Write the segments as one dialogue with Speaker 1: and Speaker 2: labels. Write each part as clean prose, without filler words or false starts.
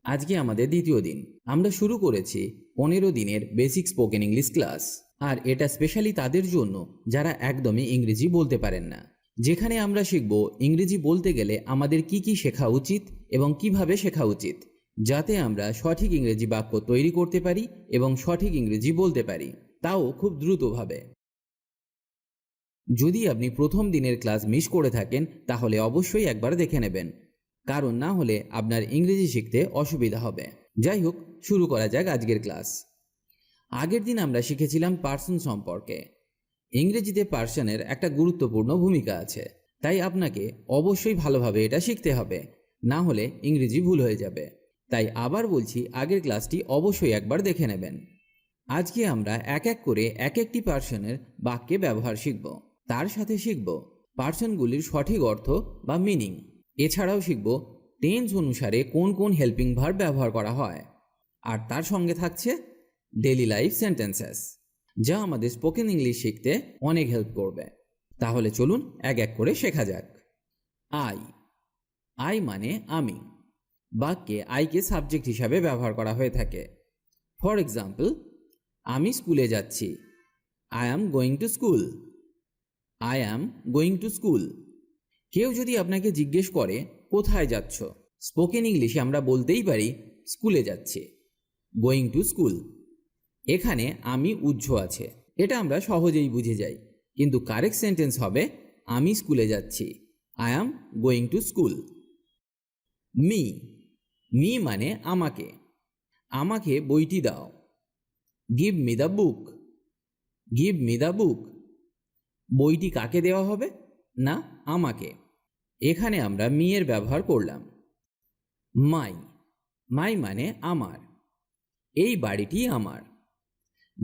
Speaker 1: আজকে আমাদের দ্বিতীয় দিন। আমরা শুরু করেছি 15 দিনের বেসিক স্পোকেন ইংলিশ ক্লাস। আর এটা স্পেশালি তাদের জন্য যারা একদমই ইংরেজি বলতে পারেন না, যেখানে আমরা শিখব ইংরেজি বলতে গেলে আমাদের কি কি শেখা উচিত এবং কিভাবে শেখা উচিত, যাতে আমরা সঠিক ইংরেজি বাক্য তৈরি করতে পারি এবং সঠিক ইংরেজি বলতে পারি, তাও খুব দ্রুতভাবে। যদি আপনি প্রথম দিনের ক্লাস মিস করে থাকেন তাহলে অবশ্যই একবার দেখে নেবেন, কারণ না হলে আপনার ইংরেজি শিখতে অসুবিধা হবে। যাই হোক, শুরু করা যাক আজকের ক্লাস। আগের দিন আমরা শিখেছিলাম পার্সন সম্পর্কে। ইংরেজিতে পার্সনের একটা গুরুত্বপূর্ণ ভূমিকা আছে, তাই আপনাকে অবশ্যই ভালোভাবে এটা শিখতে হবে, না হলে ইংরেজি ভুল হয়ে যাবে। তাই আবার বলছি, আগের ক্লাসটি অবশ্যই একবার দেখে নেবেন। আজকে আমরা এক এক করে এক একটি পার্সনের বাক্যে ব্যবহার শিখব। তার সাথে শিখব পার্সনগুলির সঠিক অর্থ বা মিনিং। এছাড়াও শিখব টেন্স অনুসারে কোন কোন হেল্পিং ভার্ব ব্যবহার করা হয়। আর তার সঙ্গে থাকছে ডেইলি লাইফ সেন্টেন্সেস, যা আমাদের স্পোকেন ইংলিশ শিখতে অনেক হেল্প করবে। তাহলে চলুন এক এক করে শেখা যাক। আই। আই মানে আমি। বাক্যে আইকে সাবজেক্ট হিসাবে ব্যবহার করা হয়ে থাকে। ফর এক্সাম্পল, আমি স্কুলে যাচ্ছি। I am going to school. I am going to school. কেউ যদি আপনাকে জিজ্ঞেস করে কোথায় যাচ্ছ, স্পোকেন ইংলিশে আমরা বলতেই পারি স্কুলে যাচ্ছি, গোয়িং টু স্কুল। এখানে আমি উহ্য আছে, এটা আমরা সহজেই বুঝে যাই, কিন্তু কারেক্ট সেন্টেন্স হবে আমি স্কুলে যাচ্ছি, I am going to school. Me. Me মানে আমাকে। আমাকে বইটি দাও। Give me the book. Give me the book. বইটি কাকে দেওয়া হবে? না, আমাকে। এখানে আমরা মি এর ব্যবহার করলাম। মাই। মাই মানে আমার। এই বাড়িটি আমার।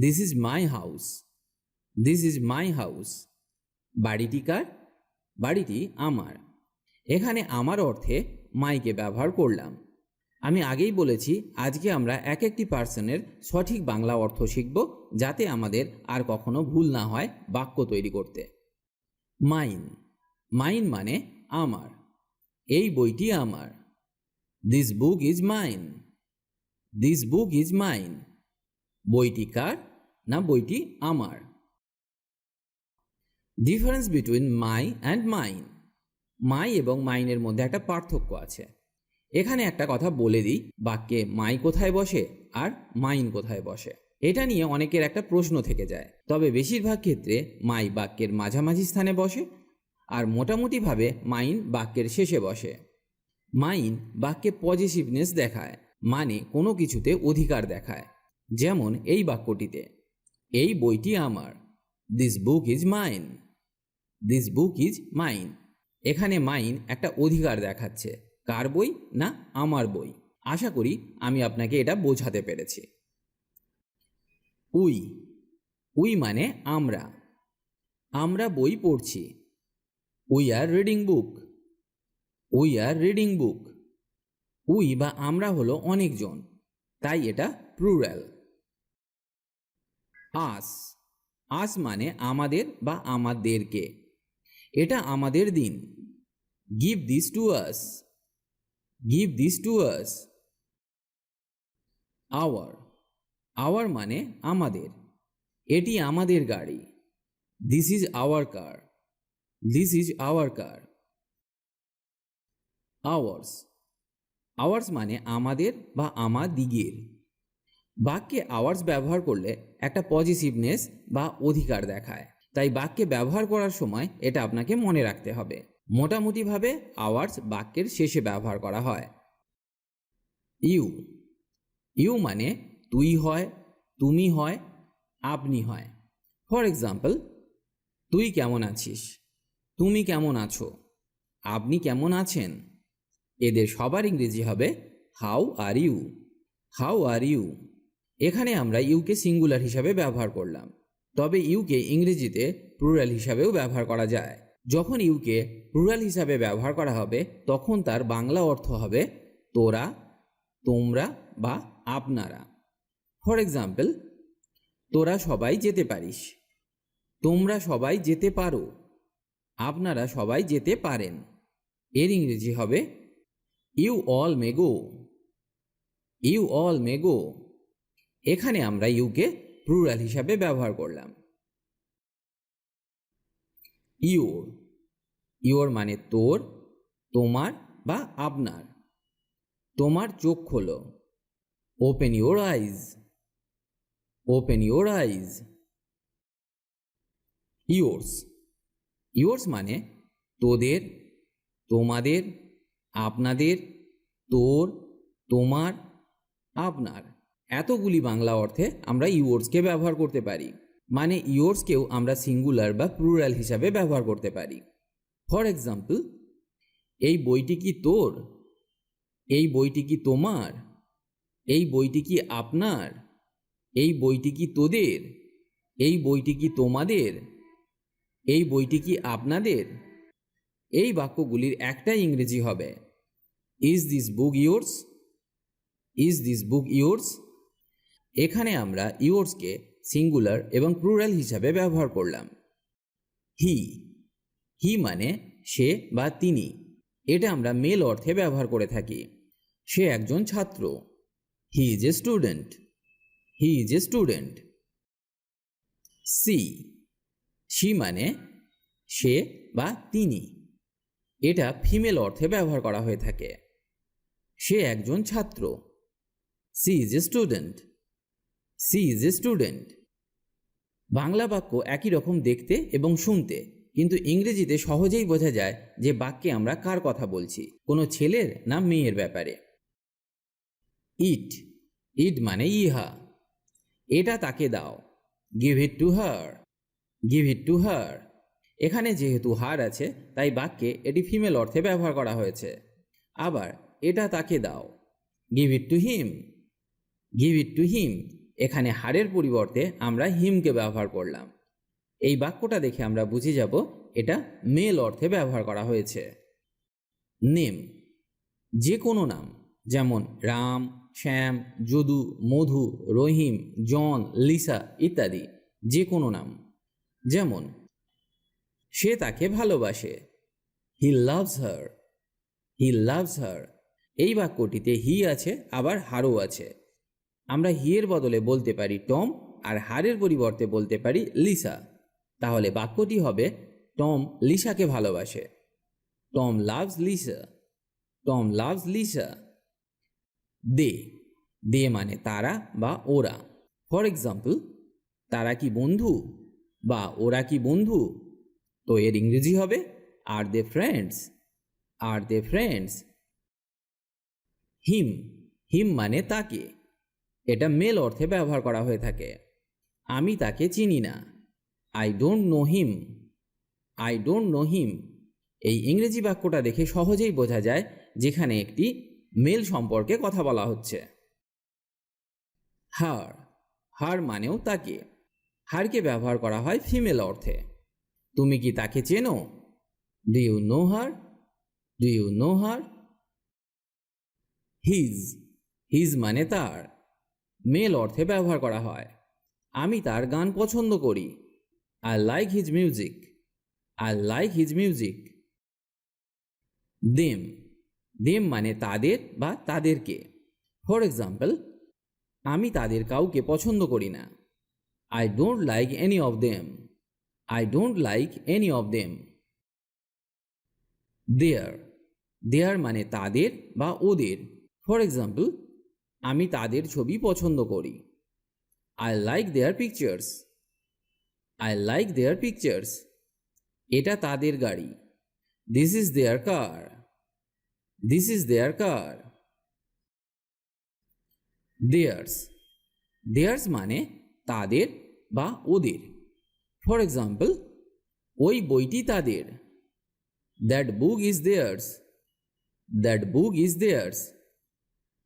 Speaker 1: This is my house. This is my house. বাড়িটি কার? বাড়িটি আমার। এখানে আমার অর্থে মাইকে ব্যবহার করলাম। আমি আগেই বলেছি, আজকে আমরা এক একটি পার্সনের সঠিক বাংলা অর্থ শিখব, যাতে আমাদের আর কখনো ভুল না হয় বাক্য তৈরি করতে। মাইন। মাইন মানে আমার। এই বইটি আমার। This book is mine. This book is mine. বইটি কার? না, বইটি আমার। Difference between my and mine. My এবং মাইনের মধ্যে একটা পার্থক্য আছে। এখানে একটা কথা বলে দিই, বাক্যে মাই কোথায় বসে আর মাইন কোথায় বসে, এটা নিয়ে অনেকের একটা প্রশ্ন থেকে যায়। তবে বেশিরভাগ ক্ষেত্রে মাই বাক্যের মাঝামাঝি স্থানে বসে, আর মোটামুটিভাবে মাইন বাক্যের শেষে বসে। মাইন বাক্যে পজিটিভনেস দেখায়, মানে কোনো কিছুতে অধিকার দেখায়। যেমন এই বাক্যটিতে, এই বইটি আমার। This book is mine. This book is mine. এখানে মাইন একটা অধিকার দেখাচ্ছে। কার বই? না, আমার বই। আশা করি আমি আপনাকে এটা বোঝাতে পেরেছি। উই। উই মানে আমরা। আমরা বই পড়ছি। We are reading book. We are reading book. We বা আমরা হলো অনেকজন, তাই এটা প্লুরাল। আস। আস মানে আমাদের বা আমাদেরকে। এটা আমাদের দিন। Give this to us. Give this to us. Our. Our মানে আমাদের। এটি আমাদের গাড়ি। This is our car. This is our car. Ours. Ours মানে আমাদের বা আমাদিগের। বাক্যে আওয়ার্স ব্যবহার করলে একটা পজিটিভনেস বা অধিকার দেখায়, তাই বাক্যে ব্যবহার করার সময় এটা আপনাকে মনে রাখতে হবে। মোটামুটিভাবে আওয়ার্স বাক্যের শেষে ব্যবহার করা হয়। ইউ। ইউ মানে তুই হয়, তুমি হয়, আপনি হয়। ফর এক্সাম্পল, তুই কেমন আছিস? তুমি কেমন আছো? আপনি কেমন আছেন? এদের সবার ইংরেজি হবে how are you. How are you. এখানে আমরা ইউকে সিঙ্গুলার হিসাবে ব্যবহার করলাম, তবে ইউকে ইংরেজিতে প্লুরাল হিসাবেও ব্যবহার করা যায়। যখন ইউকে প্লুরাল হিসাবে ব্যবহার করা হবে, তখন তার বাংলা অর্থ হবে তোরা, তোমরা বা আপনারা। ফর এক্সাম্পল, তোরা সবাই যেতে পারিস। তোমরা সবাই যেতে পারো। আপনারা সবাই যেতে পারেন। এর ইংরেজি হবে you all may go. You all may go. এখানে আমরা ইউকে প্লুরাল হিসাবে ব্যবহার করলাম। ইউর, ইউর মানে তোর, তোমার বা আপনার। তোমার চোখ খোলো, open your eyes, open your eyes. Yours, yours মানে তোদের, তোমাদের, আপনাদের, তোর, তোমার, আপনার। এতগুলি বাংলা অর্থে আমরা ইয়োর্সকে ব্যবহার করতে পারি। মানে ইয়োর্সকেও আমরা সিঙ্গুলার বা প্লুরাল হিসাবে ব্যবহার করতে পারি। ফর এক্সাম্পল, এই বইটি কি তোর? এই বইটি কি তোমার? এই বইটি কি আপনার? এই বইটি কি তোদের? এই বইটি কি তোমাদের? এই বইটি কি আপনাদের? এই বাক্যগুলির একটাই ইংরেজি হবে, is this book yours? Is this book yours? এখানে আমরা ইয়োর্সকে সিঙ্গুলার এবং প্লুরাল হিসাবে ব্যবহার করলাম। হি, হি মানে সে বা তিনি। এটা আমরা মেল অর্থে ব্যবহার করে থাকি। সে একজন ছাত্র, he is a student, he is a student. She, she মানে সে বা তিনি। এটা ফিমেল অর্থে ব্যবহার করা হয়ে থাকে। সে একজন ছাত্র, she is a student, she is a student. Bangla বাক্য একই রকম দেখতে এবং শুনতে, কিন্তু ইংরেজিতে সহজেই বোঝা যায় যে বাক্যে আমরা কার কথা বলছি, কোনো ছেলের না মেয়ের ব্যাপারে। ইট, ইট মানে ইহা। এটা তাকে দাও, give it to her, give it to her. এখানে যেহেতু হার আছে তাই বাক্যে এটি ফিমেল অর্থে ব্যবহার করা হয়েছে। আবার এটা তাকে দাও, give it to him, give it to him. এখানে হারের পরিবর্তে আমরা হিমকে ব্যবহার করলাম। এই বাক্যটা দেখে আমরা বুঝে যাব এটা মেল অর্থে ব্যবহার করা হয়েছে। নেম, যে কোনো নাম, যেমন রাম, শ্যাম, যদু, মধু, রহিম, জন, লিসা ইত্যাদি। যে কোনো নাম। যেমন সে তাকে ভালোবাসে, he loves her, he loves her. এই বাক্যটিতে হি আছে, আবার হারও আছে। আমরা হি এর বদলে বলতে পারি টম, আর হারের পরিবর্তে বলতে পারি লিসা। তাহলে বাক্যটি হবে টম লিসাকে ভালোবাসে, Tom loves Lisa, Tom loves Lisa. They, they মানে তারা বা ওরা। ফর এক্সাম্পল, তারা কি বন্ধু বা ওরা কি বন্ধু? তো এর ইংরেজি হবে আর দে ফ্রেন্ডস, আর দে ফ্রেন্ডস। হিম, হিম মানে তাকে। এটা মেল অর্থে ব্যবহার করা হয়ে থাকে। আমি তাকে চিনি না, I don't know him, I don't know him. এই ইংরেজি বাক্যটা দেখে সহজেই বোঝা যায় যেখানে একটি মেল সম্পর্কে কথা বলা হচ্ছে। হার, হার মানেও তাকে। হারকে ব্যবহার করা হয় ফিমেল অর্থে। তুমি কি তাকে চেনো? Do you know her, do you know her? His, his মানে তার। মেল অর্থে ব্যবহার করা হয়। আমি তার গান পছন্দ করি, I like his music, I like his music. Them, them মানে তাদের বা তাদেরকে। ফর এক্সাম্পল, আমি তাদের কাউকে পছন্দ করি না, I don't like any of them, I don't like any of them. Their, their মানে তাদের বা ওদের। ফর এক্সাম্পল, আমি তাদের ছবি পছন্দ করি, I like their pictures, I like their pictures. এটা তাদের গাড়ি, this is their car, this is their car. Theirs, theirs মানে তাদের বা ওদের। ফর এক্সাম্পল, ওই বইটি তাদের, that book is theirs, that book is theirs.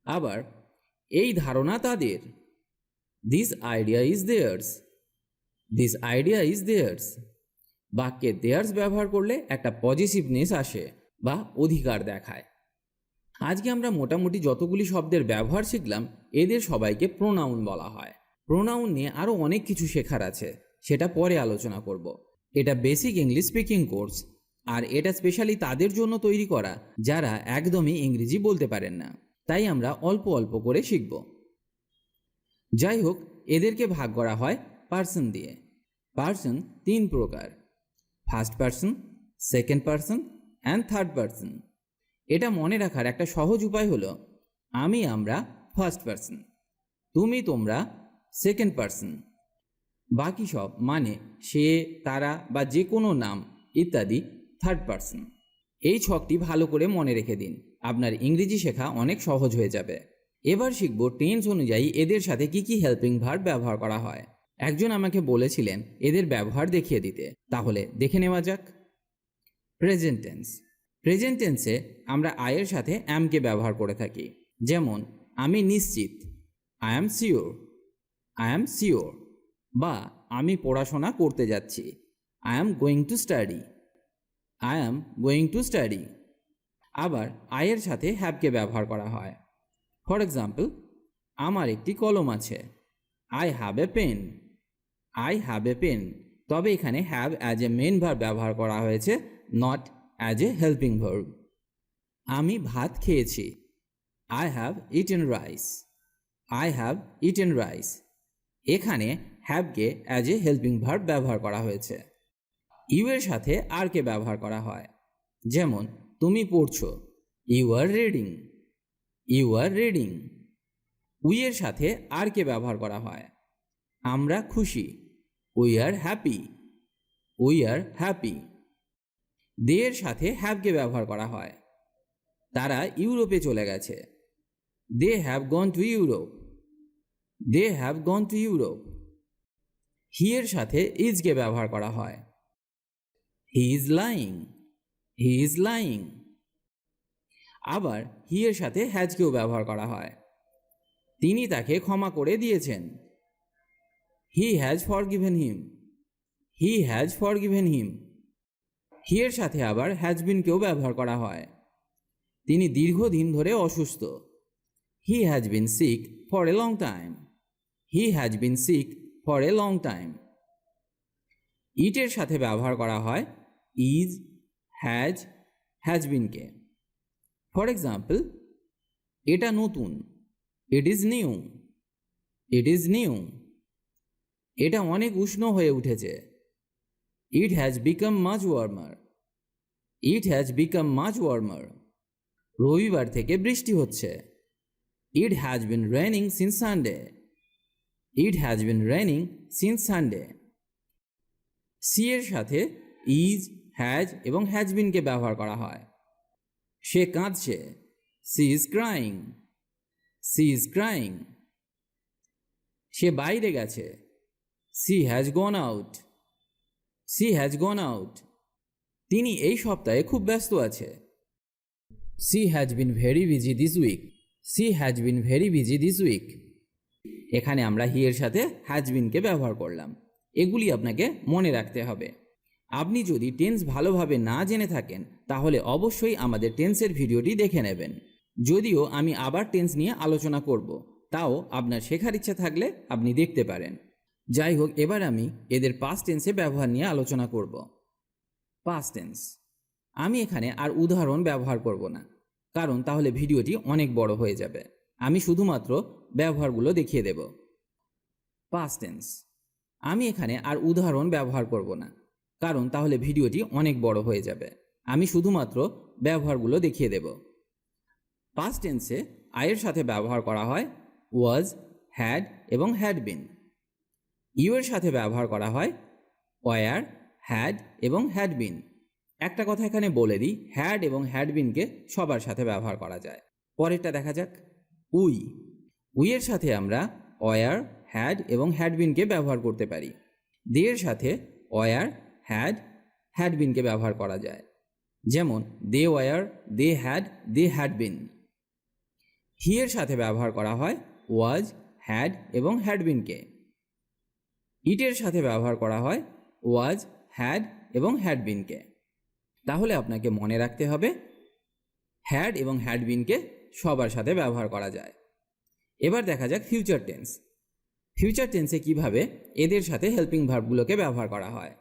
Speaker 1: আবার এই ধারণা তাদের, this idea is theirs, this idea is theirs. বাক্যে দেয়ার্স ব্যবহার করলে একটা পজিটিভনেস আসে বা অধিকার দেখায়। আজকে আমরা মোটামুটি যতগুলি শব্দের ব্যবহার শিখলাম এদের সবাইকে প্রোনাউন বলা হয়। প্রোনাউন নিয়ে আরও অনেক কিছু শেখার আছে, সেটা পরে আলোচনা করব। এটা বেসিক ইংলিশ স্পিকিং কোর্স, আর এটা স্পেশালি তাদের জন্য তৈরি করা যারা একদমই ইংরেজি বলতে পারেন না। তাই আমরা অল্প অল্প করে শিখব। যাই হোক, এদেরকে ভাগ করা হয় পার্সন দিয়ে। পার্সন 3 প্রকার: first person, second person and third person. এটা মনে রাখার একটা সহজ উপায় হলো আমি, আমরা ফার্স্ট পার্সন, তুমি, তোমরা সেকেন্ড পার্সন, বাকি সব মানে সে, তারা বা যে কোনো নাম ইত্যাদি থার্ড পার্সন। এই ছকটি ভালো করে মনে রেখে দিন, আপনার ইংরেজি শেখা অনেক সহজ হয়ে যাবে। এবার শিখব টেন্স অনুযায়ী এদের সাথে কি কি হেল্পিং ভার্ব ব্যবহার করা হয়। একজন আমাকে বলেছিলেন এদের ব্যবহার দেখিয়ে দিতে, তাহলে দেখে নেওয়া যাক। Present tense. প্রেজেন্ট টেন্সে আমরা আয়ের সাথে অ্যামকে ব্যবহার করে থাকি। যেমন আমি নিশ্চিত, I am sure, I am sure. বা আমি পড়াশোনা করতে যাচ্ছি, I am going to study, I am going to study. আবার আয়ের সাথে হ্যাভকে ব্যবহার করা হয়। ফর এক্সাম্পল, আমার একটি কলম আছে, I have a pen, I have a pen. তবে এখানে have as a main verb ব্যবহার করা হয়েছে, not as a helping verb. আমি ভাত খেয়েছি, I have eaten rice, I have eaten rice. এখানে হ্যাভকে অ্যাজ এ হেল্পিং ভার্ব ব্যবহার করা হয়েছে। ইউ এর সাথে আরকে ব্যবহার করা হয়। যেমন তুমি পড়ছো, you are reading, you are reading. We এর সাথে আরকে ব্যবহার করা হয়। আমরা খুশি, we are happy, we are happy. They এর সাথে হ্যাভকে ব্যবহার করা হয়। তারা ইউরোপে চলে গেছে, they have gone to Europe, they have gone to Europe. He এর সাথে ইজকে ব্যবহার করা হয়। He is lying, he is lying. আবার হি এর সাথে হ্যাজকেও ব্যবহার করা হয়। তিনি তাকে ক্ষমা করে দিয়েছেন, he has forgiven him, he has forgiven him. He এর সাথে আবার হ্যাজ বিনকেও ব্যবহার করা হয়। তিনি দীর্ঘদিন ধরে অসুস্থ, he has been sick for a long time, he has been sick for a long time. ইটের সাথে ব্যবহার করা হয় ইজ, হ্যাজ, হ্যাজ বিনকে। ফর এক্সাম্পল, এটা নতুন, it is new, it is new. এটা অনেক উষ্ণ হয়ে উঠেছে, it has become much warmer, it has become much warmer. রবিবার থেকে বৃষ্টি হচ্ছে, it has been raining since Sunday, it has been raining since Sunday. C এর সাথে ইজ, হ্যাজ এবং হ্যাজ বিনকে ব্যবহার করা হয়। সে কাঁদছে, she is crying, she is crying. সে বাইরে গেছে, she has gone out, she has gone out. তিনি এই সপ্তাহে খুব ব্যস্ত আছে, she has been very busy this week, she has been very busy this week. এখানে আমরা হি এর সাথে হ্যাজ বিনকে ব্যবহার করলাম। এগুলি আপনাকে মনে রাখতে হবে। আপনি যদি টেন্স ভালোভাবে না জেনে থাকেন তাহলে অবশ্যই আমাদের টেন্সের ভিডিওটি দেখে নেবেন। যদিও আমি আবার টেন্স নিয়ে আলোচনা করব, তাও আপনার শেখার ইচ্ছা থাকলে আপনি দেখতে পারেন। যাই হোক, এবার আমি এদের পাস্ট টেন্সে ব্যবহার নিয়ে আলোচনা করব। Past tense. আমি এখানে আর উদাহরণ ব্যবহার করব না, কারণ তাহলে ভিডিওটি অনেক বড় হয়ে যাবে। আমি শুধুমাত্র ব্যবহারগুলো দেখিয়ে দেব। Past tense. আমি এখানে আর উদাহরণ ব্যবহার করব না, কারণ তাহলে ভিডিওটি অনেক বড় হয়ে যাবে। আমি শুধুমাত্র ব্যবহারগুলো দেখিয়ে দেব। পাস্ট টেন্সে আয়ের সাথে ব্যবহার করা হয় ওয়াজ, হ্যাড এবং হ্যাড বিন। ইউ এর সাথে ব্যবহার করা হয় ওয়ার, হ্যাড এবং হ্যাড বিন। একটা কথা এখানে বলে দিই, হ্যাড এবং হ্যাড বিনকে সবার সাথে ব্যবহার করা যায়। পরেরটা দেখা যাক। উই। উই এর সাথে আমরা ওয়ার, হ্যাড এবং হ্যাড বিনকে ব্যবহার করতে পারি। দে এর সাথে ওয়ার, হ্যাড, হ্যাড বিনকে ব্যবহার করা যায়। যেমন they were, they had, they had been. He এর সাথে ব্যবহার করা হয় ওয়াজ, হ্যাড এবং হ্যাড বিনকে। ইটের সাথে ব্যবহার করা হয় ওয়াজ, হ্যাড এবং হ্যাড বিনকে। তাহলে আপনাকে মনে রাখতে হবে হ্যাড এবং হ্যাড বিনকে সবার সাথে ব্যবহার করা যায়। এবার দেখা যাক ফিউচার টেন্স। ফিউচার টেন্সে কিভাবে এদের সাথে হেল্পিং ভার্বগুলোকে ব্যবহার করা হয়।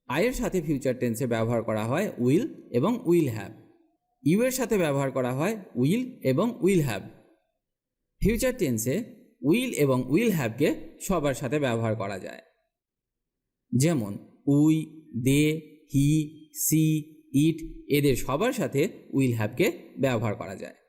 Speaker 1: আয়ের সাথে ফিউচার টেন্সে ব্যবহার করা হয় উইল এবং উইল হ্যাভ। ইউ এর সাথে ব্যবহার করা হয় উইল এবং উইল হ্যাভ। ফিউচার টেন্সে উইল এবং উইল হ্যাভকে সবার সাথে ব্যবহার করা যায়। যেমন উই, দে, হি, সি, ইট এদের সবার সাথে উইল হ্যাভকে ব্যবহার করা যায়।